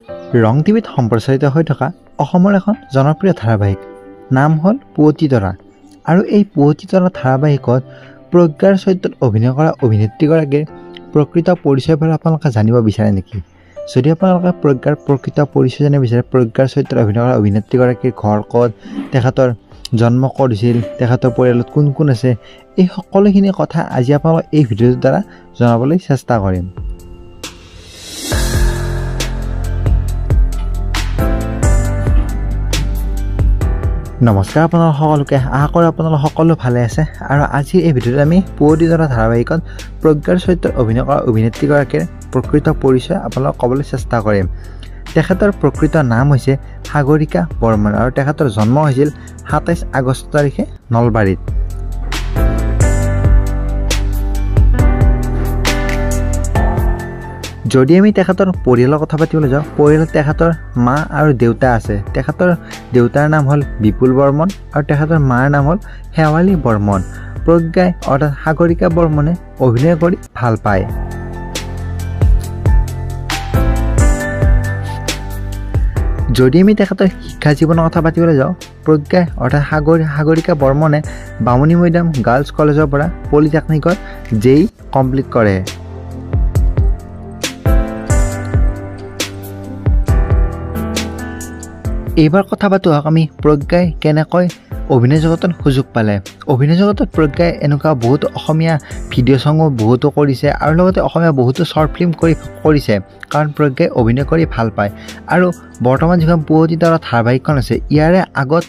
ৰং টিভিত সম্প্ৰচাৰিত হৈ থকা অসমৰ এখন জনপ্ৰিয় ধাৰাবাহিক নাম হ'ল পুৱতি তৰা। আৰু এই পুৱতি তৰা ধাৰাবাহিকত প্ৰজ্ঞাৰ চৰিত্ৰত অভিনয় কৰা অভিনেত্ৰীগৰাকীৰ প্ৰকৃত পৰিচয় বুলি আপোনালোকে জানিব বিচাৰে নেকি? যদি আপোনালোকে প্ৰজ্ঞাৰ প্ৰকৃত পৰিচয় জানিব বিচাৰে, প্ৰজ্ঞাৰ চৰিত্ৰত অভিনয় কৰা অভিনেত্ৰীগৰাকীৰ ঘৰ ক'ত, তেখেতৰ জন্ম ক'ত হৈছিল, তেখেতৰ পৰিয়ালত কোন কোন আছে, এই সকলোখিনি কথা আজি আপোনালোকক এই ভিডিঅ'টোৰ দ্বাৰা জনাবলৈ চেষ্টা কৰিম। নমস্কাৰ আপোনালোক সকলোকে, আশা কৰোঁ আপোনালোক সকলো ভালে আছে। আৰু আজিৰ এই ভিডিঅ'টোত আমি পুৱতি তৰা ধাৰাবাহিকত প্ৰজ্ঞাৰ চৰিত্ৰত অভিনয় কৰা অভিনেত্ৰীগৰাকীৰ প্ৰকৃত পৰিচয় আপোনালোকক ক'বলৈ চেষ্টা কৰিম। তেখেতৰ প্ৰকৃত নাম হৈছে সাগৰিকা বৰ্মন আৰু তেখেতৰ জন্ম হৈছিল ২৭ আগষ্ট তাৰিখে নলবাৰীত। যদি আমি তেখেতৰ পৰিয়ালৰ কথা পাতিবলৈ যাওঁ, পৰিয়ালত তেখেতৰ মা আৰু দেউতা আছে। তেখেতৰ দেউতাৰ নাম হ'ল বিপুল বৰ্মন আৰু তেখেতৰ মাৰ নাম হ'ল শেৱালী বৰ্মন। প্ৰজ্ঞাই অৰ্থাৎ সাগৰিকা বৰ্মনে অভিনয় কৰি ভাল পায়। যদি আমি তেখেতৰ শিক্ষা জীৱনৰ কথা পাতিবলৈ যাওঁ, প্ৰজ্ঞাই অৰ্থাৎ সাগৰিকা বৰ্মনে বামুণী মৈদাম গাৰ্লছ কলেজৰ পৰা পলিটেকনিকত JEE কমপ্লিট কৰে। এইবাৰ কথা পাতোঁ আহক আমি প্ৰজ্ঞাই কেনেকৈ অভিনয় জগতত সুযোগ পালে। অভিনয় জগতত প্ৰজ্ঞাই এনেকুৱা বহুতো অসমীয়া ভিডিঅ' ছঙো বহুতো কৰিছে আৰু লগতে অসমীয়া বহুতো শ্বৰ্ট ফিল্ম কৰিছে, কাৰণ প্ৰজ্ঞাই অভিনয় কৰি ভাল পায়। আৰু বৰ্তমান যিখন পুৱতি তৰা ধাৰাবাহিকখন আছে, ইয়াৰে আগত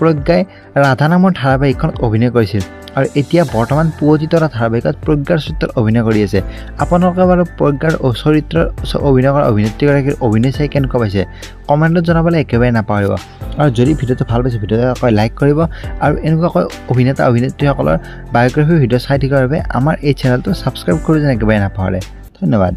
প্ৰজ্ঞাই ৰাধা নামৰ ধাৰাবাহিকখনত অভিনয় কৰিছিল আৰু এতিয়া বৰ্তমান পুৱতি তৰা ধাৰাবাহিকত প্ৰজ্ঞাৰ চৰিত্ৰত অভিনয় কৰি আছে। আপোনালোকে বাৰু প্ৰজ্ঞাৰ চৰিত্ৰত অভিনয় কৰা অভিনেত্ৰীগৰাকীৰ অভিনয় চাই কেনেকুৱা পাইছে কমেণ্টত জনাবলৈ একেবাৰে নাপাহৰিব। আৰু যদি ভিডিঅ'টো ভাল পাইছে, ভিডিঅ'টো লাইক কৰিব আৰু এনেকুৱাকৈ অভিনেতা অভিনেত্ৰীসকলৰ বায়'গ্ৰাফি ভিডিঅ' চাই থকাৰ বাবে আমাৰ এই চেনেলটো ছাবস্ক্ৰাইব কৰি যেন একেবাৰে নাপাহৰে। ধন্যবাদ।